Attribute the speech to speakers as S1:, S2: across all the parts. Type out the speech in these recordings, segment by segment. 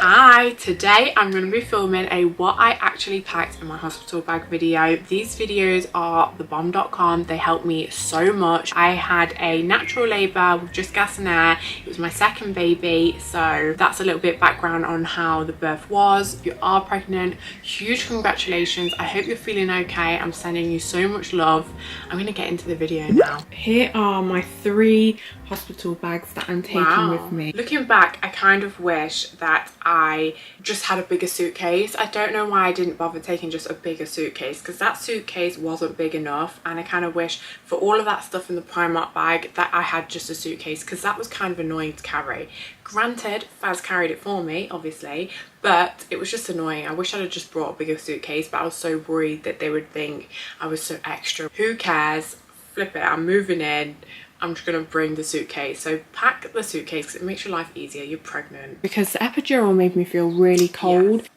S1: Hi, today I'm going to be filming a what I actually packed in my hospital bag video. These videos are thebomb.com. They helped me so much. I had a natural labour with just gas and air. It was my second baby, so that's a little bit background on how the birth was. If you are pregnant, huge congratulations. I hope you're feeling okay. I'm sending you so much love. I'm going to get into the video now. Here are my 3 hospital bags that I'm taking with me. Looking back, I kind of wish that I just had a bigger suitcase. I don't know why I didn't bother taking just a bigger suitcase, because that suitcase wasn't big enough, and I kind of wish for all of that stuff in the Primark bag that I had just a suitcase, because that was kind of annoying to carry. Granted, Faz carried it for me, obviously, but it was just annoying. I wish I'd have just brought a bigger suitcase, but I was so worried that they would think I was so extra. Who cares? Flip it, I'm moving in. I'm just going to bring the suitcase. So pack the suitcase because it makes your life easier. You're pregnant. Because the epidural made me feel really cold. Yes.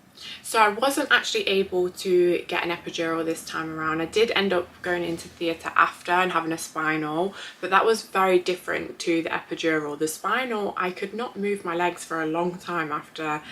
S1: So I wasn't actually able to get an epidural this time around. I did end up going into theatre after and having a spinal, but that was very different to the epidural. The spinal, I could not move my legs for a long time after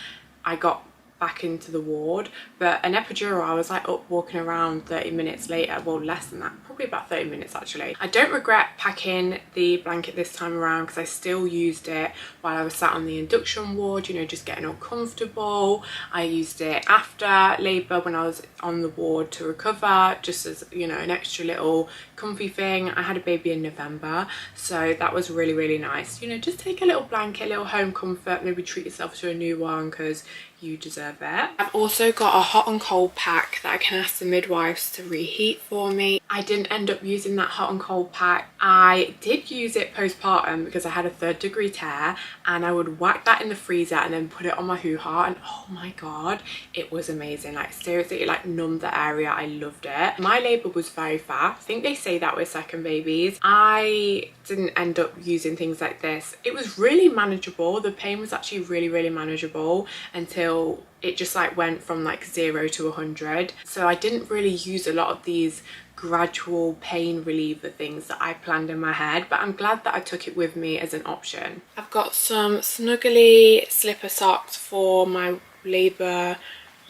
S1: I got back into the ward, but an epidural I was like up walking around 30 minutes later, well less than that, probably about 30 minutes actually. I don't regret packing the blanket this time around because I still used it while I was sat on the induction ward, you know, just getting all comfortable. I used it after labour when I was on the ward to recover, just as, you know, an extra little comfy thing. I had a baby in November, so that was really, really nice. You know, just take a little blanket, a little home comfort, maybe treat yourself to a new one because you deserve it. I've also got a hot and cold pack that I can ask the midwives to reheat for me. I didn't end up using that hot and cold pack. I did use it postpartum because I had a 3rd degree tear, and I would whack that in the freezer and then put it on my hoo-ha, and oh my god, it was amazing. Like seriously, it like numbed the area. I loved it. My labour was very fast. I think they say that with second babies. I didn't end up using things like this. It was really manageable. The pain was actually really, really manageable until it just like went from like 0 to 100. So I didn't really use a lot of these gradual pain reliever things that I planned in my head, but I'm glad that I took it with me as an option. I've got some snuggly slipper socks for my labour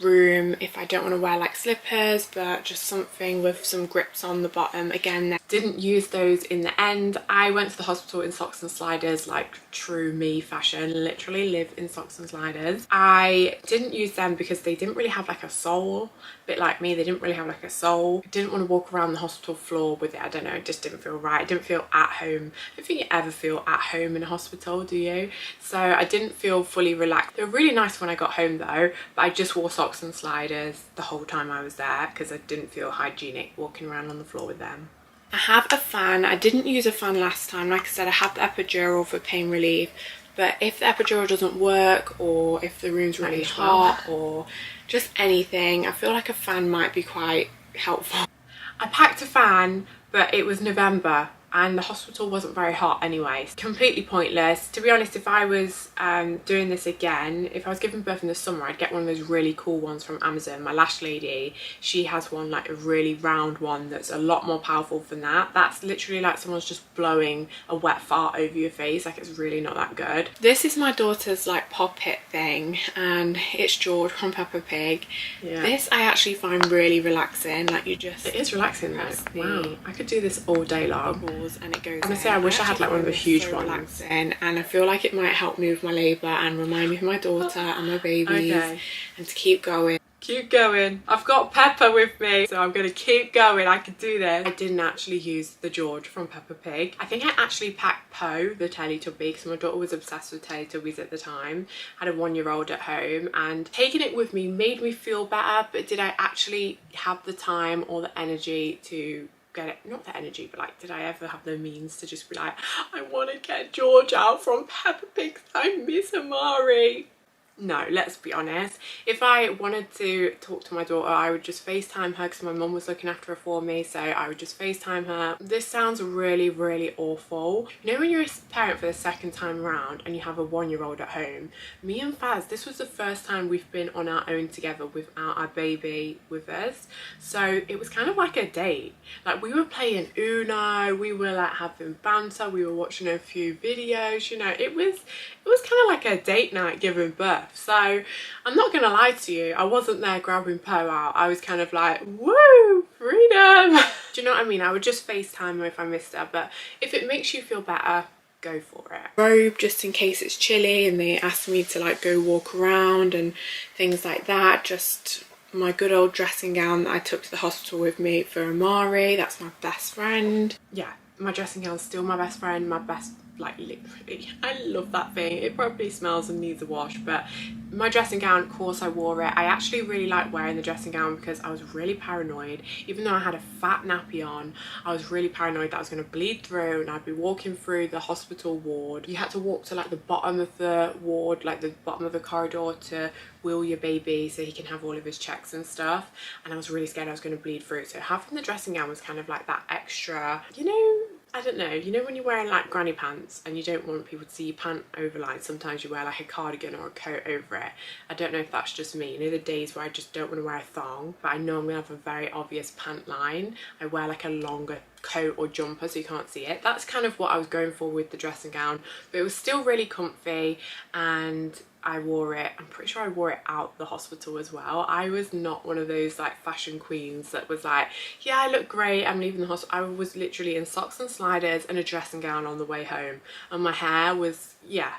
S1: room if I don't want to wear like slippers, but just something with some grips on the bottom. Again, didn't use those in the end. I went to the hospital in socks and sliders, like true me fashion, literally live in socks and sliders. I didn't use them because they didn't really have like a sole, a bit like me, they didn't really have like a sole. I didn't want to walk around the hospital floor with it. I don't know, it just didn't feel right. It didn't feel at home. I don't think you ever feel at home in a hospital, do you? So I didn't feel fully relaxed. They were really nice when I got home though, but I just wore socks and sliders the whole time I was there because I didn't feel hygienic walking around on the floor with them. I have a fan. I didn't use a fan last time. Like I said, I had the epidural for pain relief, but if the epidural doesn't work, or if the room's really hot, or just anything, I feel like a fan might be quite helpful. I packed a fan, but it was November and the hospital wasn't very hot anyway. Completely pointless. To be honest, if I was doing this again, if I was giving birth in the summer, I'd get one of those really cool ones from Amazon. My lash lady, she has one, like a really round one that's a lot more powerful than that. That's literally like someone's just blowing a wet fart over your face. Like, it's really not that good. This is my daughter's like pop-it thing, and it's George from Peppa Pig. Yeah. This I actually find really relaxing. Like, you just... It is relaxing though. Wow. I could do this all day long. And it goes honestly in. I wish I had like one of the huge ones, relaxing, and I feel like it might help me with my labour and remind me of my daughter and my babies, and to keep going. Keep going. I've got Peppa with me, so I'm gonna keep going. I can do this. I didn't actually use the George from Peppa Pig. I think I actually packed Poe, the Teletubby, because my daughter was obsessed with Teletubbies at the time. I had a 1-year-old at home, and taking it with me made me feel better, but did I actually have the time or the energy to get it? Not the energy, but like, did I ever have the means to just be like, I want to get George out from Peppa Pig, I miss Amari? No, let's be honest. If I wanted to talk to my daughter, I would just FaceTime her because my mum was looking after her for me, so I would just FaceTime her. This sounds really, really awful. You know when you're a parent for the second time around and you have a 1-year-old at home? Me and Faz, this was the first time we've been on our own together without our baby with us. So it was kind of like a date. Like, we were playing Uno, we were like having banter, we were watching a few videos, you know. It was kind of like a date night giving birth. birth. So I'm not gonna lie to you, I wasn't there grabbing Poe out. I was kind of like, woo, freedom. Do you know what I mean? I would just FaceTime her if I missed her, but if it makes you feel better, go for it. Robe just in case it's chilly and they asked me to like go walk around and things like that. Just my good old dressing gown that I took to the hospital with me for Amari. That's my best friend. Yeah, my dressing gown's still my best friend, my best, like literally, I love that thing. It probably smells and needs a wash, but my dressing gown, of course I wore it. I actually really like wearing the dressing gown because I was really paranoid. Even though I had a fat nappy on, I was really paranoid that I was going to bleed through and I'd be walking through the hospital ward. You had to walk to like the bottom of the ward, like the bottom of the corridor, to wheel your baby so he can have all of his checks and stuff, and I was really scared I was going to bleed through. So having the dressing gown was kind of like that extra, you know, I don't know, you know when you're wearing like granny pants and you don't want people to see your pant overline, sometimes you wear like a cardigan or a coat over it. I don't know if that's just me, you know, the days where I just don't want to wear a thong, but I know I'm gonna have a very obvious pant line, I wear like a longer coat or jumper so you can't see it. That's kind of what I was going for with the dressing gown, but it was still really comfy, and I wore it, I'm pretty sure I wore it out the hospital as well. I was not one of those like fashion queens that was like, yeah, I look great, I'm leaving the hospital. I was literally in socks and sliders and a dressing gown on the way home, and my hair was, yeah,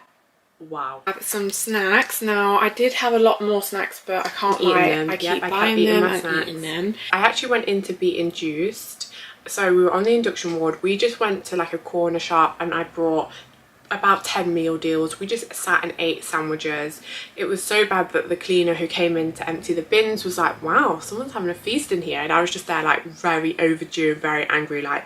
S1: wow. I have some snacks. Now I did have a lot more snacks, but I can't lie, them. I keep buying them and eating them. I actually went in to be induced. So we were on the induction ward. We just went to like a corner shop and I brought about 10 meal deals. We just sat and ate sandwiches. It was so bad that the cleaner who came in to empty the bins was like, wow, someone's having a feast in here. And I was just there like very overdue and very angry, like,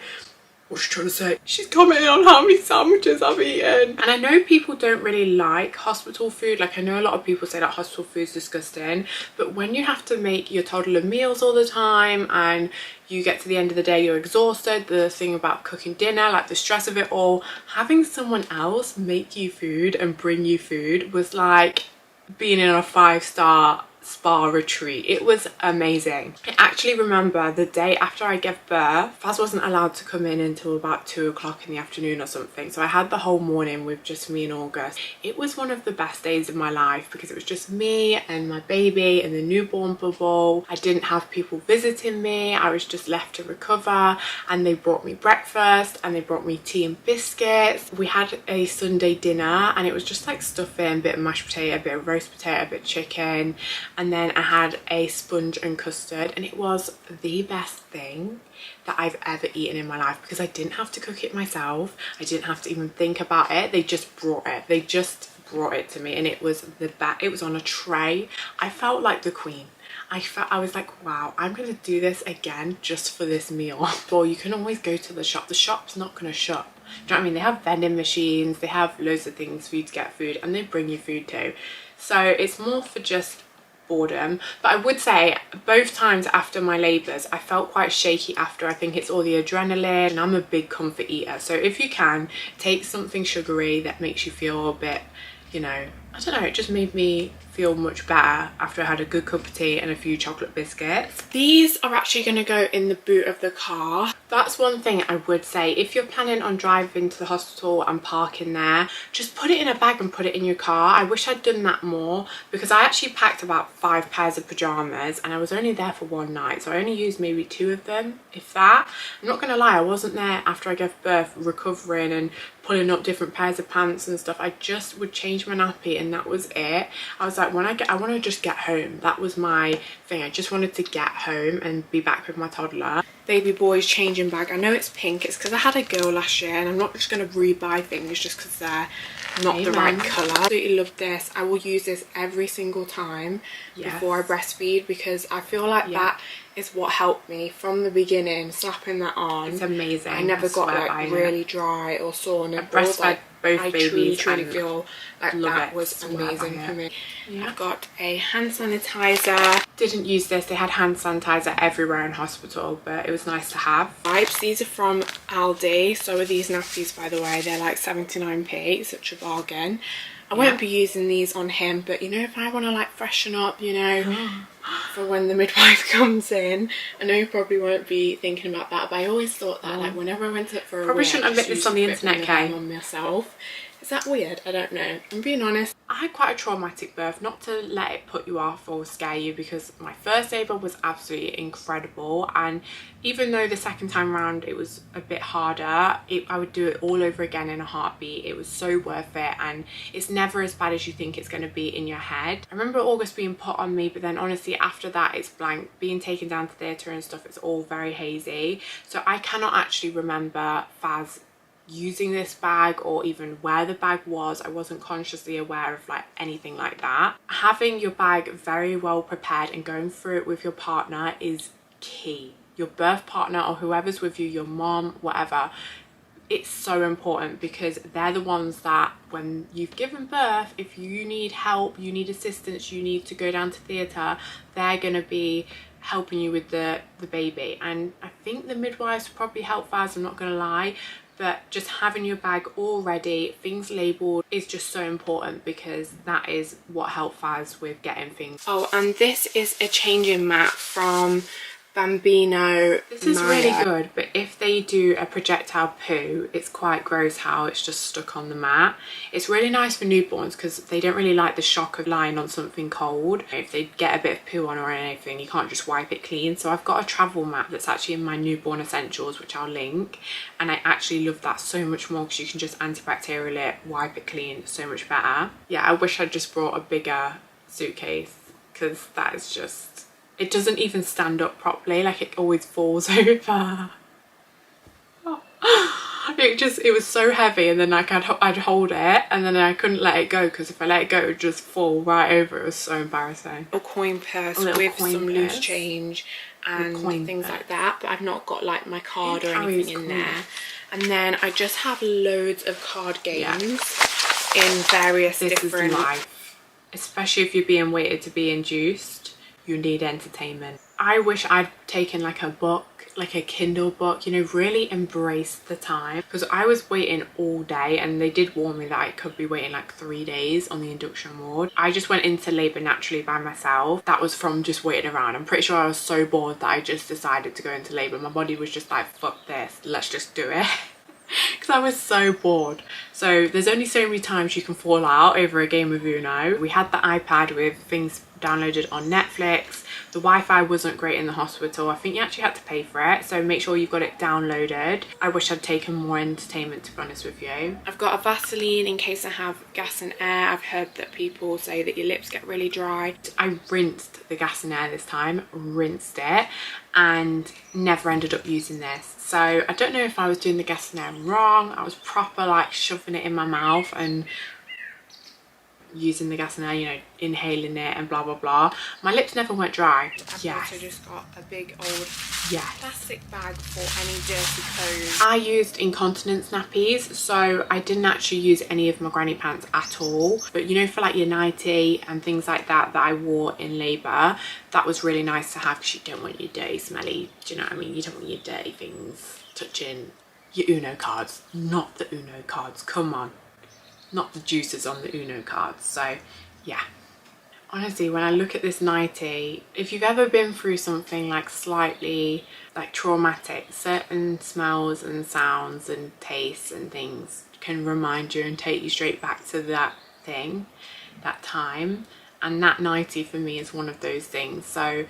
S1: what's she trying to say? She's commenting on how many sandwiches I've eaten. And I know people don't really like hospital food. Like I know a lot of people say that hospital food's disgusting, but when you have to make your toddler meals all the time and you get to the end of the day, you're exhausted, the thing about cooking dinner, like the stress of it all, having someone else make you food and bring you food was like being in a 5-star spa retreat. It was amazing. I actually remember the day after I gave birth, Faz wasn't allowed to come in until about 2 o'clock in the afternoon or something, so I had the whole morning with just me and August. It was one of the best days of my life because it was just me and my baby and the newborn bubble. I didn't have people visiting me, I was just left to recover, and they brought me breakfast and they brought me tea and biscuits. We had a Sunday dinner and it was just like stuffing, a bit of mashed potato, a bit of roast potato, a bit of chicken, and then I had a sponge and custard, and it was the best thing that I've ever eaten in my life because I didn't have to cook it myself. I didn't have to even think about it. They just brought it. They just brought it to me, and it was the best. It was on a tray. I felt like the queen. I was like, wow, I'm gonna do this again just for this meal. Or you can always go to the shop. The shop's not gonna shut. Do you know what I mean? They have vending machines, they have loads of things for you to get food, and they bring you food too. So it's more for just boredom. But I would say both times after my labours I felt quite shaky after. I think it's all the adrenaline, and I'm a big comfort eater, so if you can take something sugary that makes you feel a bit, you know, I don't know, it just made me feel much better after I had a good cup of tea and a few chocolate biscuits. These are actually going to go in the boot of the car. That's one thing I would say. If you're planning on driving to the hospital and parking there, just put it in a bag and put it in your car. I wish I'd done that more because I actually packed about 5 pairs of pyjamas and I was only there for one night, so I only used maybe 2 of them, if that. I'm not going to lie, I wasn't there after I gave birth recovering and pulling up different pairs of pants and stuff. I just would change my nappy and that was it. I was like, I want to just get home. That was my thing. I just wanted to get home and be back with my toddler. Baby boy's changing bag. I know it's pink. It's because I had a girl last year and I'm not just going to rebuy things just because they're not the right colour. I absolutely love this. I will use this every single time before I breastfeed because I feel like that is what helped me from the beginning, slapping that on. It's amazing. I never got like really dry or sore nipples. Like, both babies. I truly feel like that was amazing for me. I've got a hand sanitizer. Didn't use this. They had hand sanitizer everywhere in hospital, but it was nice to have. Wipes. These are from Aldi. So are these nappies, by the way. They're like 79p. Such a bargain. I won't be using these on him, but you know, if I want to like freshen up, you know, for when the midwife comes in. I know you probably won't be thinking about that, but I always thought that like whenever I went for a
S2: probably shouldn't admit this on the internet, Kay.
S1: On myself. Is that weird? I don't know. I'm being honest. I had quite a traumatic birth, not to let it put you off or scare you, because my first labour was absolutely incredible, and even though the second time around it was a bit harder, I would do it all over again in a heartbeat. It was so worth it, and it's never as bad as you think it's going to be in your head. I remember August being put on me, but then honestly after that it's blank. Being taken down to theatre and stuff, it's all very hazy, so I cannot actually remember Faz using this bag or even where the bag was. I wasn't consciously aware of like anything like that. Having your bag very well prepared and going through it with your partner is key. Your birth partner or whoever's with you, your mom, whatever, it's so important, because they're the ones that when you've given birth, if you need help, you need assistance, you need to go down to theatre, they're gonna be helping you with the baby. And I think the midwives probably help Faz, I'm not gonna lie, but just having your bag all ready, things labelled, is just so important, because that is what helped Faz with getting things. Oh, and this is a changing mat from Bambino. This is really good, but if they do a projectile poo, it's quite gross how it's just stuck on the mat. It's really nice for newborns because they don't really like the shock of lying on something cold. If they get a bit of poo on or anything, you can't just wipe it clean. So I've got a travel mat that's actually in my newborn essentials, which I'll link, and I actually love that so much more because you can just antibacterial it, wipe it clean, so much better. Yeah, I wish I'd just brought a bigger suitcase, because that is just, it doesn't even stand up properly, like it always falls over. It was so heavy, and then like I'd hold it and then I couldn't let it go, because if I let it go it would just fall right over. It was so embarrassing. A coin purse with some loose change and things like that, but I've not got like my card or anything in there. And then I just have loads of card games in various different... This is life. Especially if you're being waited to be induced, you need entertainment. I wish I'd taken like a book, like a Kindle book, you know, really embrace the time, because I was waiting all day, and they did warn me that I could be waiting like 3 days on the induction ward. I just went into labour naturally by myself. That was from just waiting around. I'm pretty sure I was so bored that I just decided to go into labour. My body was just like, fuck this, let's just do it. Because I was so bored. So there's only so many times you can fall out over a game of Uno. We had the iPad with things downloaded on Netflix. The Wi-Fi wasn't great in the hospital. I think you actually had to pay for it, so make sure you've got it downloaded. I wish I'd taken more entertainment, to be honest with you. I've got a Vaseline in case I have gas and air. I've heard that people say that your lips get really dry. I rinsed the gas and air this time, rinsed it, and never ended up using this. So I don't know if I was doing the gas and air wrong. I was proper like shoving it in my mouth and using the gas and air, you know, inhaling it and blah blah blah. My lips never went dry. I've also just got a big old plastic bag for any dirty clothes. I used incontinence nappies, so I didn't actually use any of my granny pants at all, but you know, for like your nightie and things like that I wore in labour, that was really nice to have, because you don't want your dirty smelly, do you know what I mean, you don't want your dirty things touching your Uno cards. Not the Uno cards, come on, not the juices on the Uno cards. So yeah, honestly, when I look at this nightie, if you've ever been through something like slightly like traumatic, certain smells and sounds and tastes and things can remind you and take you straight back to that thing, that time. And that nightie for me is one of those things. So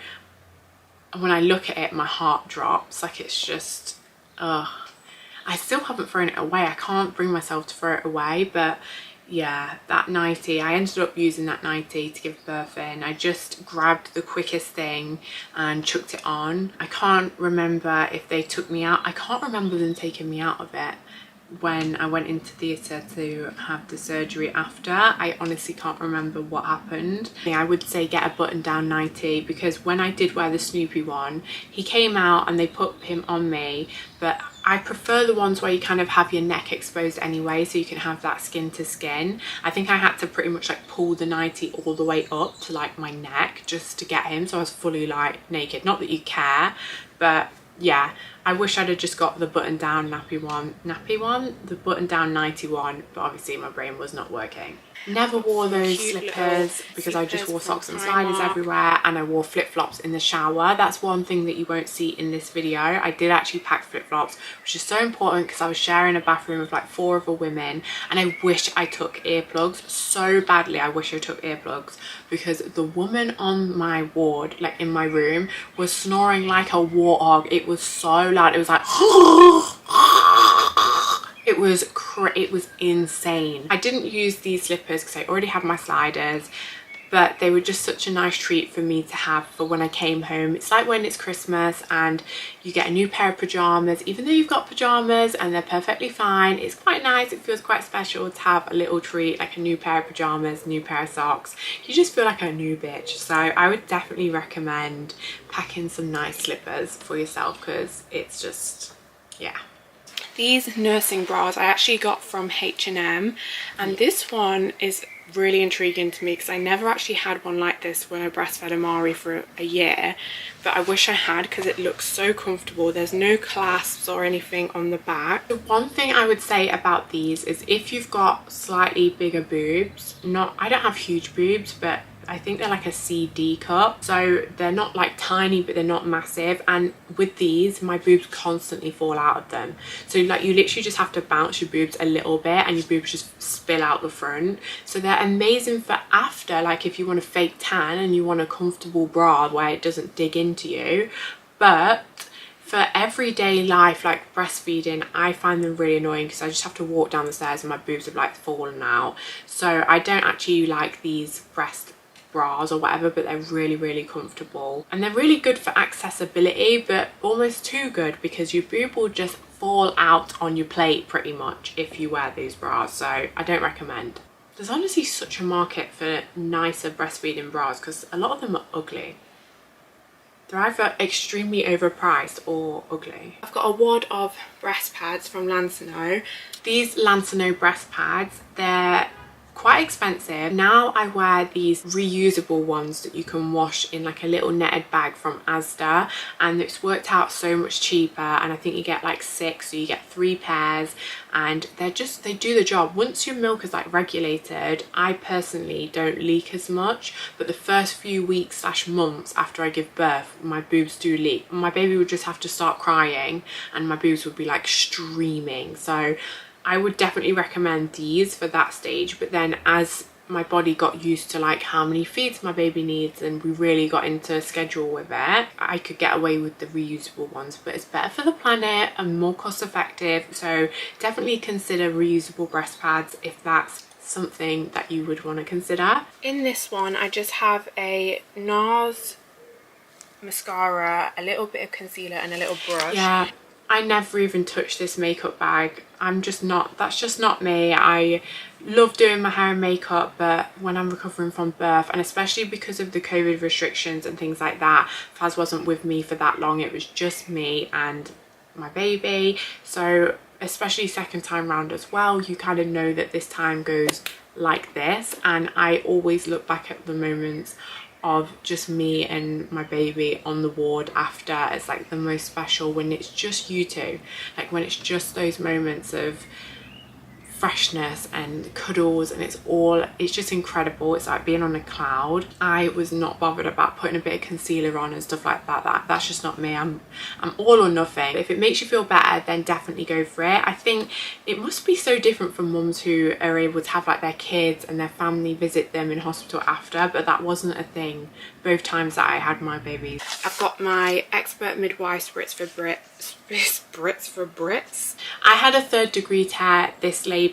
S1: when I look at it, my heart drops. Like, it's just, I still haven't thrown it away. I can't bring myself to throw it away. But yeah, that nightie, I ended up using that nightie to give birth in. I just grabbed the quickest thing and chucked it on. I can't remember if they took me out. I can't remember them taking me out of it when I went into theatre to have the surgery after. I honestly can't remember what happened. I would say get a button down nightie, because when I did wear the Snoopy one, he came out and they put him on me, but I prefer the ones where you kind of have your neck exposed anyway, so you can have that skin to skin. I think I had to pretty much like pull the nightie all the way up to like my neck just to get him, so I was fully like naked. Not that you care, but yeah, I wish I'd have just got the button down the button down 91, but obviously my brain was not working. Never wore those slippers because I just wore socks and sliders everywhere, and I wore flip-flops in the shower. That's one thing that you won't see in this video. I did actually pack flip-flops, which is so important because I was sharing a bathroom with like 4 other women, and I wish I took earplugs so badly. I wish I took earplugs because the woman on my ward, like in my room, was snoring like a warthog. It was so loud. It was like it was insane. I didn't use these slippers because I already had my sliders, but they were just such a nice treat for me to have for when I came home. It's like when it's Christmas and you get a new pair of pajamas, even though you've got pajamas and they're perfectly fine. It's quite nice. It feels quite special to have a little treat, like a new pair of pajamas, new pair of socks. You just feel like a new bitch. So I would definitely recommend packing some nice slippers for yourself because it's just, yeah. These nursing bras I actually got from H&M, and this one is really intriguing to me because I never actually had one like this when I breastfed Amari for a year, but I wish I had because it looks so comfortable. There's no clasps or anything on the back. The one thing I would say about these is if you've got slightly bigger boobs, I don't have huge boobs, but I think they're like a CD cup, so they're not like tiny but they're not massive, and with these my boobs constantly fall out of them. So like you literally just have to bounce your boobs a little bit and your boobs just spill out the front. So they're amazing for after, like if you want a fake tan and you want a comfortable bra where it doesn't dig into you. But for everyday life, like breastfeeding, I find them really annoying because I just have to walk down the stairs and my boobs have like fallen out. So I don't actually like these breast bras or whatever, but they're really comfortable and they're really good for accessibility, but almost too good because your boob will just fall out on your plate pretty much if you wear these bras. So I don't recommend. There's honestly such a market for nicer breastfeeding bras because a lot of them are ugly. They're either extremely overpriced or ugly. I've got a wad of breast pads from Lansano. These Lansano breast pads, they're quite expensive. Now I wear these reusable ones that you can wash in like a little netted bag from Asda, and it's worked out so much cheaper, and I think you get like 6, so you get 3 pairs, and they do the job. Once your milk is like regulated, I personally don't leak as much, but the first few weeks / months after I give birth, my boobs do leak. My baby would just have to start crying and my boobs would be like streaming. So I would definitely recommend these for that stage, but then as my body got used to like how many feeds my baby needs and we really got into a schedule with it, I could get away with the reusable ones. But it's better for the planet and more cost effective, so definitely consider reusable breast pads if that's something that you would want to consider. In this one I just have a NARS mascara, a little bit of concealer and a little brush. Yeah, I never even touch this makeup bag. That's just not me. I love doing my hair and makeup, but when I'm recovering from birth, and especially because of the COVID restrictions and things like that, Faz wasn't with me for that long. It was just me and my baby. So especially second time round as well, you kind of know that this time goes like this, and I always look back at the moments of just me and my baby on the ward after as like the most special, when it's just you two, like when it's just those moments of freshness and cuddles, and it's just incredible. It's like being on a cloud. I was not bothered about putting a bit of concealer on and stuff like that. That's just not me. I'm all or nothing. If it makes you feel better, then definitely go for it. I think it must be so different from mums who are able to have like their kids and their family visit them in hospital after, but that wasn't a thing both times that I had my babies. I've got my expert midwife Spritz for Brits. I had a 3rd degree tear this labour,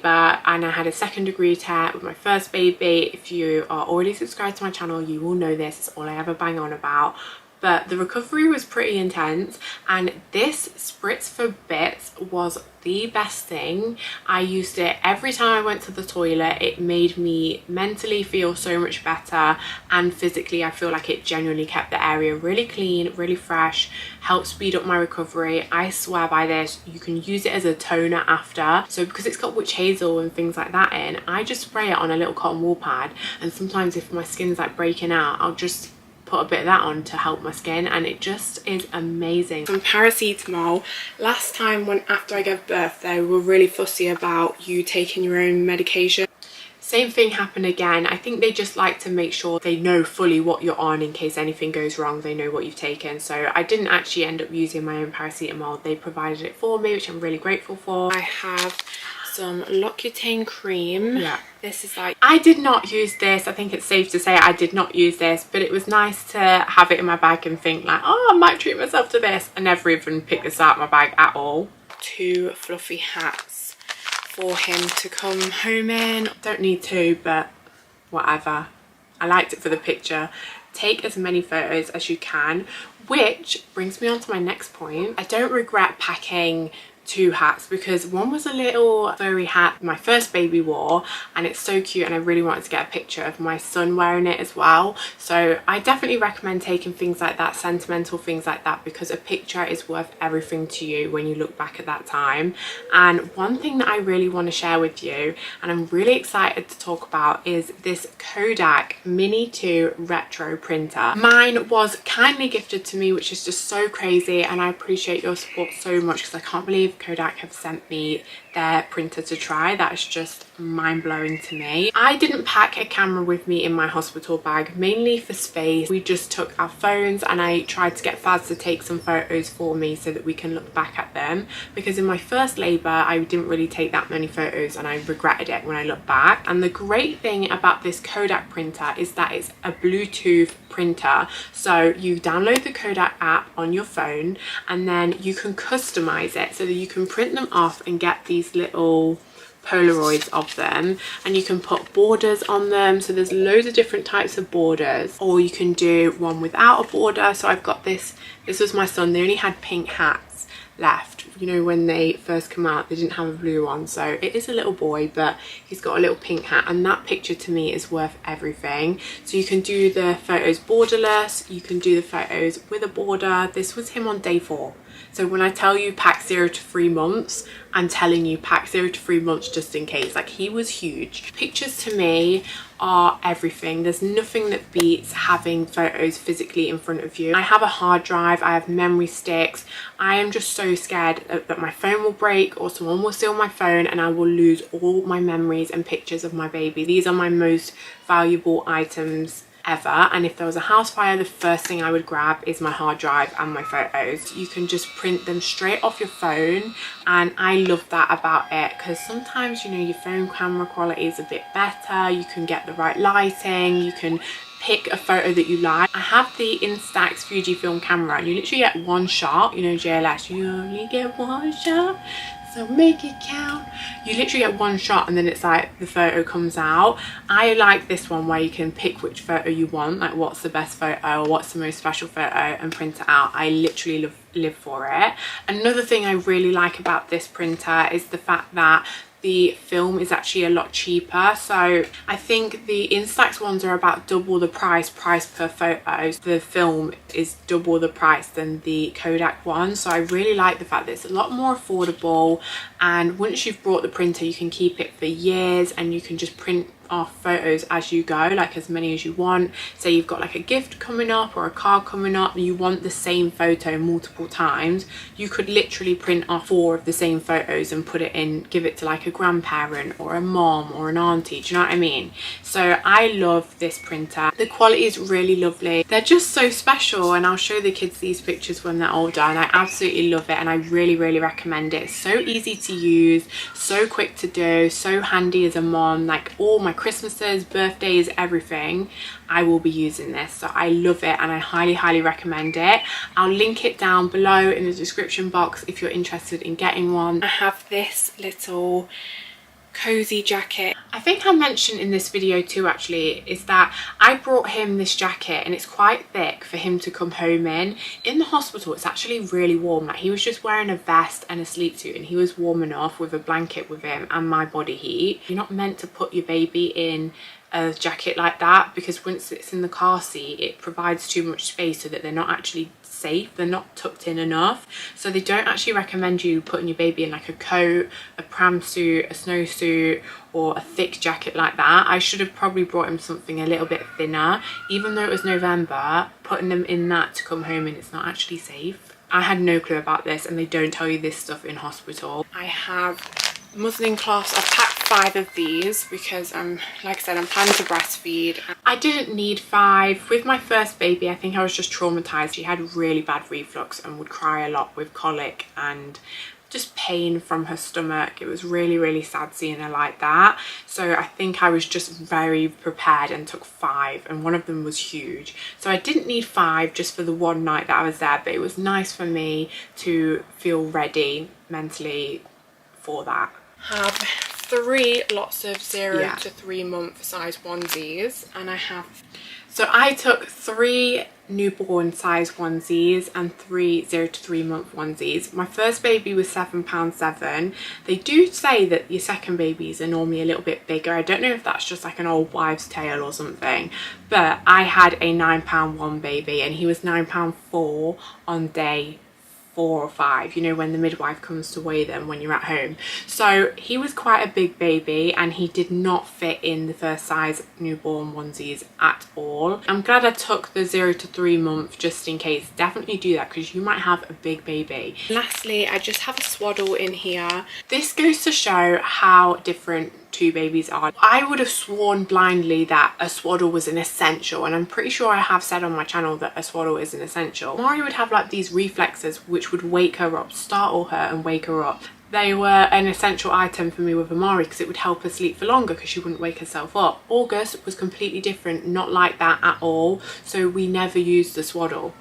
S1: and I had a 2nd degree tear with my first baby. If you are already subscribed to my channel, you will know this. It's all I ever bang on about. But the recovery was pretty intense, and this Spritz for Bits was the best thing. I used it every time I went to the toilet. It made me mentally feel so much better, and physically I feel like it genuinely kept the area really clean, really fresh, helped speed up my recovery. I swear by this. You can use it as a toner after. So because it's got witch hazel and things like that in, I just spray it on a little cotton wool pad, and sometimes if my skin's like breaking out, I'll just put a bit of that on to help my skin, and it just is amazing. Some paracetamol. Last time after I gave birth, they were really fussy about you taking your own medication. Same thing happened again. I think they just like to make sure they know fully what you're on in case anything goes wrong. They know what you've taken. So I didn't actually end up using my own paracetamol. They provided it for me, which I'm really grateful for. I have some L'Occitane cream. Yeah, this is like, I did not use this. I think it's safe to say I did not use this, but it was nice to have it in my bag and think like, oh, I might treat myself to this. I never even picked this out of my bag at all. 2 fluffy hats for him to come home in. Don't need to, but whatever. I liked it for the picture. Take as many photos as you can, which brings me on to my next point. I don't regret packing 2 hats because one was a little furry hat my first baby wore, and it's so cute, and I really wanted to get a picture of my son wearing it as well. So I definitely recommend taking things like that, sentimental things like that, because a picture is worth everything to you when you look back at that time. And one thing that I really want to share with you, and I'm really excited to talk about, is this Kodak Mini 2 retro printer. Mine was kindly gifted to me, which is just so crazy, and I appreciate your support so much because I can't believe Kodak have sent me their printer to try. That is just mind-blowing to me. I didn't pack a camera with me in my hospital bag, mainly for space. We just took our phones, and I tried to get Faz to take some photos for me so that we can look back at them, because in my first labour I didn't really take that many photos and I regretted it when I look back. And the great thing about this Kodak printer is that it's a Bluetooth printer, so you download the Kodak app on your phone and then you can customize it so that you can print them off and get these little Polaroids of them, and you can put borders on them. So there's loads of different types of borders, or you can do one without a border. So I've got this was my son. They only had pink hats left, you know, when they first come out. They didn't have a blue one, so it is a little boy, but he's got a little pink hat, and that picture to me is worth everything. So you can do the photos borderless, you can do the photos with a border. This was him on day 4. So when I tell you pack 0 to 3 months, I'm telling you pack 0 to 3 months just in case. Like, he was huge. Pictures to me are everything. There's nothing that beats having photos physically in front of you. I have a hard drive, I have memory sticks. I am just so scared that my phone will break or someone will steal my phone and I will lose all my memories and pictures of my baby. These are my most valuable items ever, and if there was a house fire, the first thing I would grab is my hard drive and my photos. You can just print them straight off your phone, and I love that about it, because sometimes, you know, your phone camera quality is a bit better, you can get the right lighting, you can pick a photo that you like. I have the Instax Fujifilm camera, and you literally get one shot. You know, JLS, you only get one shot, so make it count. You literally get one shot and then it's like the photo comes out. I like this one where you can pick which photo you want, like what's the best photo or what's the most special photo, and print it out. I literally live for it. Another thing I really like about this printer is the fact that the film is actually a lot cheaper. So I think the Instax ones are about double the price per photo. The film is double the price than the Kodak one. So I really like the fact that it's a lot more affordable, and once you've bought the printer you can keep it for years, and you can just print off photos as you go, like as many as you want. Say you've got like a gift coming up or a card coming up and you want the same photo multiple times, you could literally print off 4 of the same photos and put it in, give it to like a grandparent or a mom or an auntie. Do you know what I mean? So I love this printer. The quality is really lovely. They're just so special, and I'll show the kids these pictures when they're older, and I absolutely love it, and I really recommend it. It's so easy to use, so quick to do, so handy as a mom. Like all my Christmases, birthdays, everything, I will be using this. So I love it, and I highly recommend it. I'll link it down below in the description box if you're interested in getting one. I have this little cozy jacket. I think I mentioned in this video too actually, is that I brought him this jacket, and it's quite thick for him to come home in. In the hospital it's actually really warm. Like, he was just wearing a vest and a sleep suit, and he was warm enough with a blanket with him and my body heat. You're not meant to put your baby in a jacket like that, because once it's in the car seat it provides too much space so that they're not actually safe, they're not tucked in enough. So they don't actually recommend you putting your baby in like a coat, a pram suit, a snowsuit, or a thick jacket like that. I should have probably brought him something a little bit thinner. Even though it was November, putting them in that to come home and it's not actually safe. I had no clue about this, and they don't tell you this stuff in hospital. I have muslin cloths. I've packed 5 of these because like I said, I'm planning to breastfeed. I didn't need 5. With my first baby, I think I was just traumatized. She had really bad reflux and would cry a lot with colic and just pain from her stomach. It was really sad seeing her like that. So I think I was just very prepared and took 5, and one of them was huge. So I didn't need 5 just for the one night that I was there, but it was nice for me to feel ready mentally for that. Have 3 lots of 0 to 3 month size onesies, and so I took 3 newborn size onesies and 3 0 to 3 month onesies. My first baby was £7.7. They do say that your second babies are normally a little bit bigger. I don't know if that's just like an old wives' tale or something, but I had a £9.1 baby, and he was £9.4 on day 4 or 5, you know, when the midwife comes to weigh them when you're at home. So he was quite a big baby, and he did not fit in the first size newborn onesies at all. I'm glad I took the 0 to 3 month just in case. Definitely do that because you might have a big baby. Lastly, I just have a swaddle in here. This goes to show how different 2 babies are. I would have sworn blindly that a swaddle was an essential, and I'm pretty sure I have said on my channel that a swaddle is an essential. Mari would have like these reflexes which would wake her up, startle her and wake her up. They were an essential item for me with Amari because it would help her sleep for longer because she wouldn't wake herself up. August was completely different, not like that at all, so we never used the swaddle.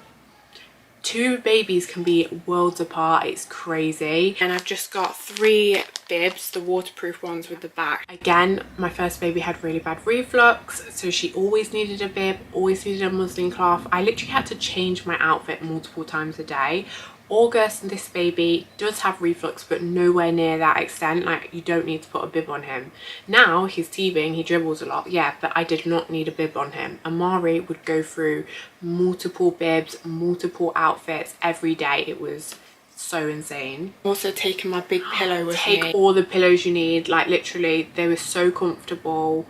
S1: 2 babies can be worlds apart. It's crazy. And I've just got 3 bibs, the waterproof ones with the back. Again, my first baby had really bad reflux, so she always needed a bib, always needed a muslin cloth. I literally had to change my outfit multiple times a day. August, this baby, does have reflux, but nowhere near that extent. Like, you don't need to put a bib on him. Now he's teething, he dribbles a lot, yeah, but I did not need a bib on him. Amari would go through multiple bibs, multiple outfits every day. It was so insane. Also taking my big pillow with me. Take all the pillows you need, like literally, they were so comfortable.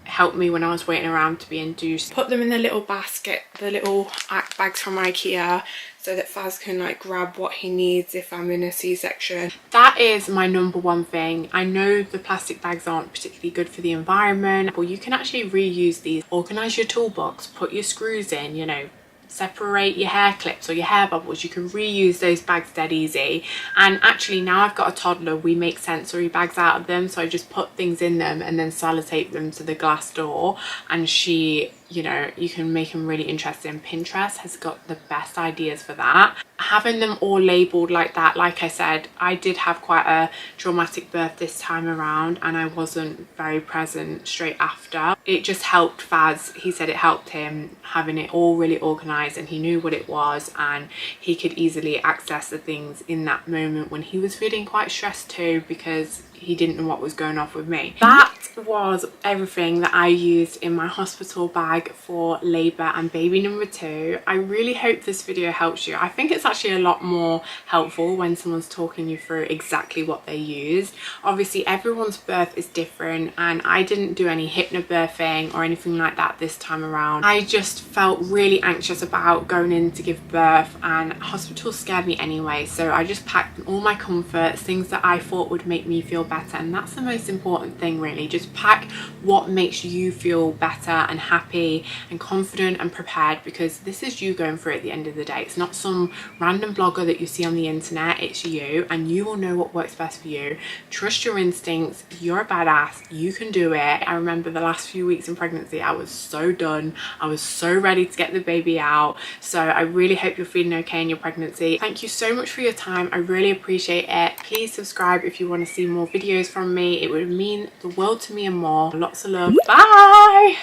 S1: Helped me when I was waiting around to be induced. Put them in the little basket, the little bags from IKEA, so that Faz can like grab what he needs if I'm in a C-section. That is my #1 thing. I know the plastic bags aren't particularly good for the environment, but you can actually reuse these. Organise your toolbox, put your screws in, you know, separate your hair clips or your hair bubbles. You can reuse those bags dead easy. And actually, now I've got a toddler, we make sensory bags out of them, so I just put things in them and then sellotape them to the glass door, and she, you know, you can make them really interesting. Pinterest has got the best ideas for that. Having them all labeled like that, like I said, I did have quite a traumatic birth this time around, and I wasn't very present straight after. It just helped Faz. He said it helped him having it all really organized, and he knew what it was, and he could easily access the things in that moment when he was feeling quite stressed too, because he didn't know what was going on with me. That was everything that I used in my hospital bag for labour and baby #2. I really hope this video helps you. I think it's actually a lot more helpful when someone's talking you through exactly what they used. Obviously everyone's birth is different, and I didn't do any hypnobirthing or anything like that this time around. I just felt really anxious about going in to give birth, and hospital scared me anyway, so I just packed all my comforts, things that I thought would make me feel better, and that's the most important thing really. Just pack what makes you feel better and happy and confident and prepared, because this is you going through it at the end of the day. It's not some random blogger that you see on the internet. It's you, and you will know what works best for you. Trust your instincts. You're a badass. You can do it. I remember the last few weeks in pregnancy, I was so done. I was so ready to get the baby out. So I really hope you're feeling okay in your pregnancy. Thank you so much for your time. I really appreciate it. Please subscribe if you want to see more videos from me. It would mean the world to me and more. Lots of love. Bye.